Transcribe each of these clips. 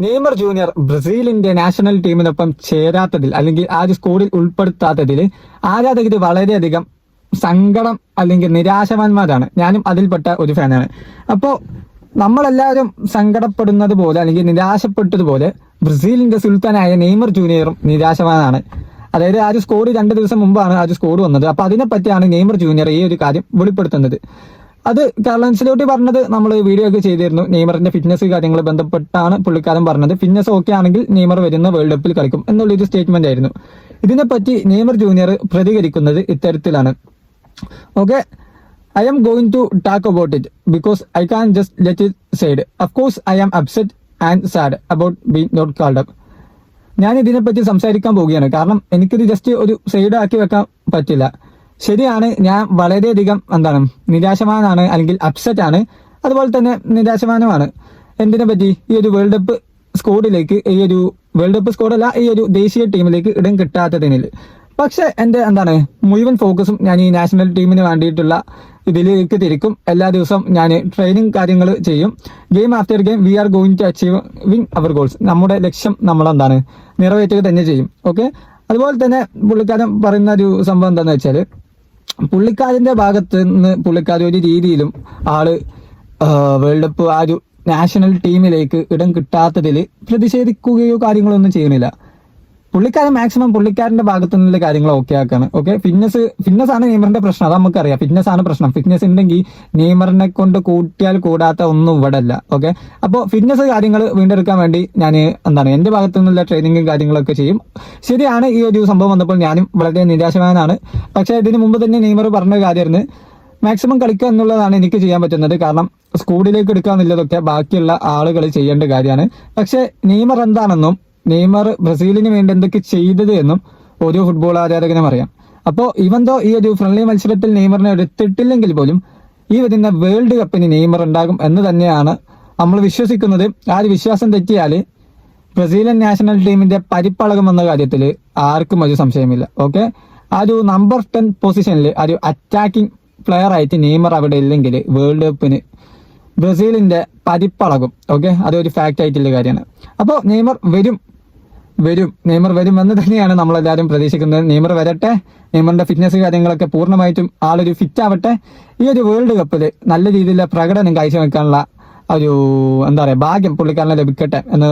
Neymar junior ബ്രസീലിന്റെ national ടീമിനൊപ്പം ചേരാത്തതിൽ അല്ലെങ്കിൽ ആ ഒരു സ്കോഡിൽ ഉൾപ്പെടുത്താത്തതിൽ ആരാധകർ വളരെയധികം സങ്കടം അല്ലെങ്കിൽ നിരാശവാന്മാരാണ്. ഞാനും അതിൽപ്പെട്ട ഒരു ഫാനാണ്. അപ്പോൾ നമ്മളെല്ലാവരും സങ്കടപ്പെടുന്നത് പോലെ അല്ലെങ്കിൽ നിരാശപ്പെട്ടതുപോലെ ബ്രസീലിന്റെ സുൽത്താനായ നെയ്മർ ജൂനിയറും നിരാശവാനാണ്. അതായത് ആ ഒരു സ്കോഡ് 2 ദിവസം മുമ്പാണ് ആ ഒരു സ്കോഡ് വന്നത്. അപ്പൊ അതിനെപ്പറ്റിയാണ് നെയ്മർ ജൂനിയർ ഈ ഒരു കാര്യം വെളിപ്പെടുത്തുന്നത്. അത് കാർലോ അൻസെലോട്ടി പറഞ്ഞത് നമ്മൾ വീഡിയോ ഒക്കെ ചെയ്തിരുന്നു. നെയ്മറിന്റെ ഫിറ്റ്നസ് കാര്യങ്ങൾ ബന്ധപ്പെട്ടാണ് പുള്ളിക്കാരൻ പറഞ്ഞത്. ഫിറ്റ്നസ് ഓക്കെ ആണെങ്കിൽ നെയ്മർ വരുന്ന വേൾഡ് കപ്പിൽ കളിക്കും എന്നുള്ളൊരു സ്റ്റേറ്റ്മെന്റ് ആയിരുന്നു. ഇതിനെപ്പറ്റി നെയ്മർ ജൂനിയർ പ്രതികരിക്കുന്നത് ഇത്തരത്തിലാണ്. Okay, I am going to talk about it because I can't just let it said. Of course, I am upset and sad about being not called up. ഞാൻ ഇതിനെപ്പറ്റി സംസാരിക്കാൻ പോവുകയാണ്. കാരണം എനിക്കിത് ജസ്റ്റ് ഒരു സൈഡ് ആക്കി വെക്കാൻ പറ്റില്ല. ശരിയാണ്, ഞാൻ വളരെയധികം നിരാശമാനാണ് അല്ലെങ്കിൽ അപ്സെറ്റ് ആണ്. അതുപോലെ തന്നെ നിരാശമാനമാണ്. എന്തിനെ പറ്റി? ഈ ഒരു വേൾഡ് കപ്പ് സ്കോഡിലേക്ക്, ഈ ഒരു വേൾഡ് കപ്പ് സ്കോഡല്ല, ഈ ഒരു ദേശീയ ടീമിലേക്ക് ഇടം കിട്ടാത്തതിനിൽ. പക്ഷെ എന്റെ മുഴുവൻ ഫോക്കസും ഞാൻ ഈ നാഷണൽ ടീമിന് വേണ്ടിയിട്ടുള്ള ഇതിലേക്ക് തിരിക്കും. എല്ലാ ദിവസവും ഞാൻ ട്രെയിനിങ് കാര്യങ്ങൾ ചെയ്യും. Game after game we are going to achieving our goals. നമ്മുടെ ലക്ഷ്യം നമ്മൾ നിറവേറ്റുക തന്നെ ചെയ്യും. ഓക്കെ, അതുപോലെ തന്നെ പുള്ളിക്കാരൻ പറയുന്ന ഒരു സംഭവം എന്താണെന്ന് വെച്ചാൽ, പുള്ളിക്കാരന്റെ ഭാഗത്ത് നിന്ന് പുള്ളിക്കാരൻ ഒരു രീതിയിലും വേൾഡ് കപ്പ് ആ ഒരു നാഷണൽ ടീമിലേക്ക് ഇടം കിട്ടാത്തതിൽ പ്രതിഷേധിക്കുകയോ കാര്യങ്ങളൊന്നും ചെയ്യണില്ല. പുള്ളിക്കാരൻ മാക്സിമം പുള്ളിക്കാരന്റെ ഭാഗത്തു നിന്നുള്ള കാര്യങ്ങൾ ഓക്കെ ആക്കാണ്. ഓക്കെ, ഫിറ്റ്നസ് ആണ് നെയ്മറിന്റെ പ്രശ്നം. അത് നമുക്കറിയാം. ഫിറ്റ്നസ് ആണ് പ്രശ്നം. ഫിറ്റ്നസ് ഉണ്ടെങ്കിൽ നെയ്മറിനെ കൊണ്ട് കൂട്ടിയാൽ കൂടാത്ത ഒന്നും ഇവിടെ അല്ല. ഓക്കെ, അപ്പോൾ ഫിറ്റ്നസ് കാര്യങ്ങൾ വീണ്ടെടുക്കാൻ വേണ്ടി ഞാൻ എന്റെ ഭാഗത്തു നിന്നുള്ള ട്രെയിനിങ്ങും കാര്യങ്ങളൊക്കെ ചെയ്യും. ശരിയാണ്, ഈ ഒരു സംഭവം വന്നപ്പോൾ ഞാനും വളരെ നിരാശവാനാണ്. പക്ഷെ ഇതിന് മുമ്പ് തന്നെ നെയ്മർ പറഞ്ഞ കാര്യമായിരുന്നു, മാക്സിമം കളിക്കുക എന്നുള്ളതാണ് എനിക്ക് ചെയ്യാൻ പറ്റുന്നത്. കാരണം സ്കൂളിലേക്ക് എടുക്കുക എന്നുള്ളതൊക്കെ ബാക്കിയുള്ള ആളുകൾ ചെയ്യേണ്ട കാര്യമാണ്. പക്ഷെ നെയ്മർ എന്താണെന്നും നെയ്മർ ബ്രസീലിന് വേണ്ടി എന്തൊക്കെ ചെയ്തത് എന്നും ഓരോ ഫുട്ബോൾ ആരാധകനും അറിയാം. അപ്പോൾ ഇവന്തോ ഈ ഒരു ഫ്രണ്ട്ലി മത്സരത്തിൽ നെയ്മറിനെ എടുത്തിട്ടില്ലെങ്കിൽ പോലും ഈ വരുന്ന വേൾഡ് കപ്പിന് നെയ്മർ ഉണ്ടാകും എന്ന് തന്നെയാണ് നമ്മൾ വിശ്വസിക്കുന്നത്. ആ ഒരു വിശ്വാസം തെറ്റിയാൽ ബ്രസീലിയൻ നാഷണൽ ടീമിന്റെ പരിപ്പളകുമെന്ന കാര്യത്തിൽ ആർക്കും ഒരു സംശയമില്ല. ഓക്കെ, ആ ഒരു നമ്പർ 10 പൊസിഷനിൽ ആ ഒരു അറ്റാക്കിംഗ് പ്ലെയർ ആയിട്ട് നെയ്മർ അവിടെ ഇല്ലെങ്കിൽ വേൾഡ് കപ്പിന് ബ്രസീലിന്റെ പരിപ്പളകും. ഓക്കെ, അതൊരു ഫാക്റ്റ് ആയിട്ടുള്ള കാര്യമാണ്. അപ്പോൾ നെയ്മർ വരും എന്ന് തന്നെയാണ് നമ്മളെല്ലാവരും പ്രതീക്ഷിക്കുന്നത്. നെയ്മർ വരട്ടെ, നെയ്മറിന്റെ ഫിറ്റ്നസ് കാര്യങ്ങളൊക്കെ പൂർണ്ണമായിട്ടും ആളൊരു ഫിറ്റ് ആവട്ടെ. ഈ ഒരു വേൾഡ് കപ്പിൽ നല്ല രീതിയിലുള്ള പ്രകടനം കാഴ്ചവെക്കാനുള്ള ഒരു ഭാഗ്യം പുള്ളിക്കാരനെ ലഭിക്കട്ടെ എന്ന്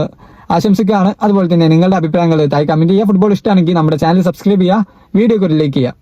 ആശംസിക്കുകയാണ്. അതുപോലെ തന്നെ നിങ്ങളുടെ അഭിപ്രായങ്ങൾ താഴെ കമന്റ് ചെയ്യുക. ഫുട്ബോൾ ഇഷ്ടമാണെങ്കിൽ നമ്മുടെ ചാനൽ സബ്സ്ക്രൈബ് ചെയ്യുക, വീഡിയോക്ക് ഒരു ലൈക്ക് ചെയ്യുക.